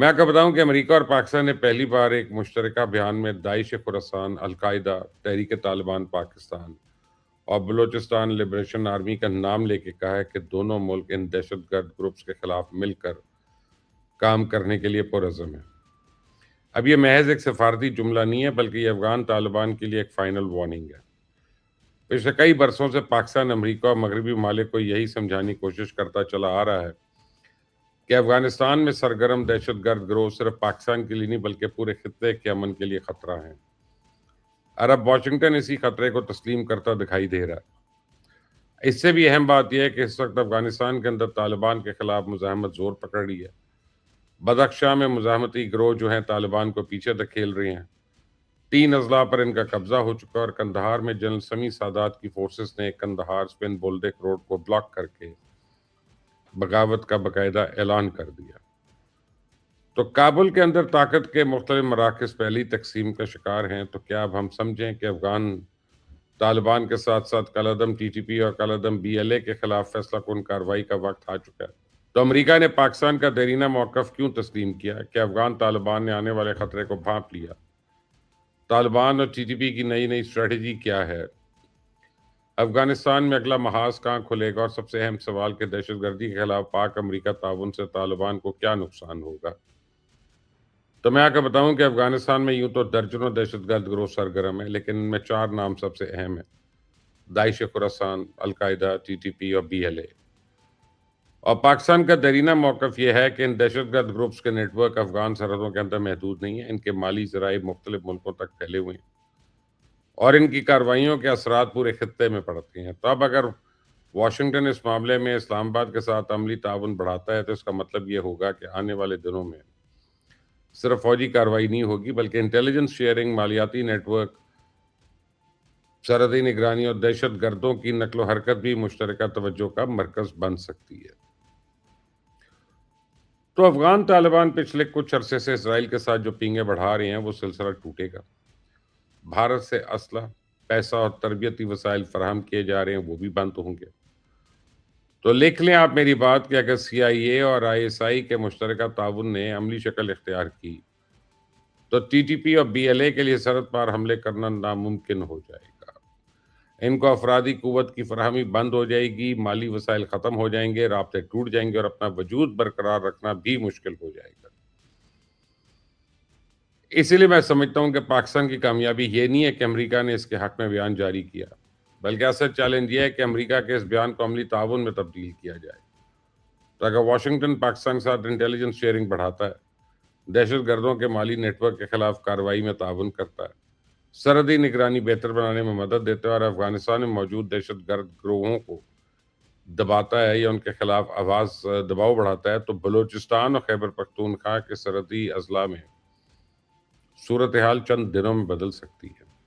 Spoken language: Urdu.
میں آپ کو بتاؤں کہ امریکہ اور پاکستان نے پہلی بار ایک مشترکہ بیان میں داعش خراسان، القاعدہ، تحریک طالبان پاکستان اور بلوچستان لبریشن آرمی کا نام لے کے کہا ہے کہ دونوں ملک ان دہشت گرد گروپس کے خلاف مل کر کام کرنے کے لیے پرعزم ہیں۔ اب یہ محض ایک سفارتی جملہ نہیں ہے، بلکہ یہ افغان طالبان کے لیے ایک فائنل وارننگ ہے۔ پچھلے کئی برسوں سے پاکستان امریکہ اور مغربی ممالک کو یہی سمجھانے کی کوشش کرتا چلا آ رہا ہے کہ افغانستان میں سرگرم دہشت گرد گروہ صرف پاکستان کے لیے نہیں بلکہ پورے خطے کے امن کے لیے خطرہ ہیں۔ عرب واشنگٹن اسی خطرے کو تسلیم کرتا دکھائی دے رہا ہے۔ اس سے بھی اہم بات یہ ہے کہ اس وقت افغانستان کے اندر طالبان کے خلاف مزاحمت زور پکڑ رہی ہے۔ بدخشاں میں مزاحمتی گروہ جو ہیں طالبان کو پیچھے دھکیل رہے ہیں۔ 3 اضلاع پر ان کا قبضہ ہو چکا اور کندہار میں جنرل سمیع سادات کی فورسز نے کندہار سپن بولدک روڈ کو بلاک کر کے بغاوت کا باقاعدہ اعلان کر دیا۔ تو کابل کے اندر طاقت کے مختلف مراکز پہلی تقسیم کا شکار ہیں، تو کیا اب ہم سمجھیں کہ افغان طالبان کے ساتھ ساتھ کالعدم ٹی ٹی پی اور کالعدم بی ایل اے کے خلاف فیصلہ کن کارروائی کا وقت آ چکا ہے؟ تو امریکہ نے پاکستان کا دیرینہ موقف کیوں تسلیم کیا کہ افغان طالبان نے آنے والے خطرے کو بھانپ لیا؟ طالبان اور ٹی ٹی پی کی نئی اسٹریٹجی کیا ہے؟ افغانستان میں اگلا محاذ کہاں کھلے گا؟ اور سب سے اہم سوال کہ دہشت گردی کے خلاف پاک امریکہ تعاون سے طالبان کو کیا نقصان ہوگا؟ تو میں آپ کو بتاؤں کہ افغانستان میں یوں تو درجنوں دہشت گرد گروہ سرگرم ہیں، لیکن ان میں 4 نام سب سے اہم ہیں: داعش خراسان، القاعدہ، ٹی ٹی پی اور بی ایل اے۔ اور پاکستان کا دیرینہ موقف یہ ہے کہ ان دہشت گرد گروپس کے نیٹ ورک افغان سرحدوں کے اندر محدود نہیں ہیں، ان کے مالی ذرائع مختلف ملکوں تک پھیلے ہوئے ہیں اور ان کی کارروائیوں کے اثرات پورے خطے میں پڑتے ہیں۔ تو اب اگر واشنگٹن اس معاملے میں اسلام آباد کے ساتھ عملی تعاون بڑھاتا ہے تو اس کا مطلب یہ ہوگا کہ آنے والے دنوں میں صرف فوجی کارروائی نہیں ہوگی بلکہ انٹیلیجنس شیئرنگ، مالیاتی نیٹ ورک، سرحدی نگرانی اور دہشت گردوں کی نقل و حرکت بھی مشترکہ توجہ کا مرکز بن سکتی ہے۔ تو افغان طالبان پچھلے کچھ عرصے سے اسرائیل کے ساتھ جو پینگیں بڑھا رہے ہیں وہ سلسلہ ٹوٹے گا۔ بھارت سے اسلحہ، پیسہ اور تربیتی وسائل فراہم کیے جا رہے ہیں، وہ بھی بند ہوں گے۔ تو لکھ لیں آپ میری بات کہ اگر سی آئی اے اور آئی ایس آئی کے مشترکہ تعاون نے عملی شکل اختیار کی تو ٹی ٹی پی اور بی ایل اے کے لیے سرحد پار حملے کرنا ناممکن ہو جائے گا۔ ان کو افرادی قوت کی فراہمی بند ہو جائے گی، مالی وسائل ختم ہو جائیں گے، رابطے ٹوٹ جائیں گے اور اپنا وجود برقرار رکھنا بھی مشکل ہو جائے گا۔ اسی لیے میں سمجھتا ہوں کہ پاکستان کی کامیابی یہ نہیں ہے کہ امریکہ نے اس کے حق میں بیان جاری کیا، بلکہ اصل چیلنج یہ ہے کہ امریکہ کے اس بیان کو عملی تعاون میں تبدیل کیا جائے۔ تو اگر واشنگٹن پاکستان کے ساتھ انٹیلیجنس شیئرنگ بڑھاتا ہے، دہشت گردوں کے مالی نیٹ ورک کے خلاف کارروائی میں تعاون کرتا ہے، سرحدی نگرانی بہتر بنانے میں مدد دیتا ہے اور افغانستان میں موجود دہشت گرد گروہوں کو دباتا ہے یا ان کے خلاف دباؤ بڑھاتا ہے، تو بلوچستان اور خیبر پختونخوا کے سرحدی اضلاع میں صورتحال چند دنوں میں بدل سکتی ہے۔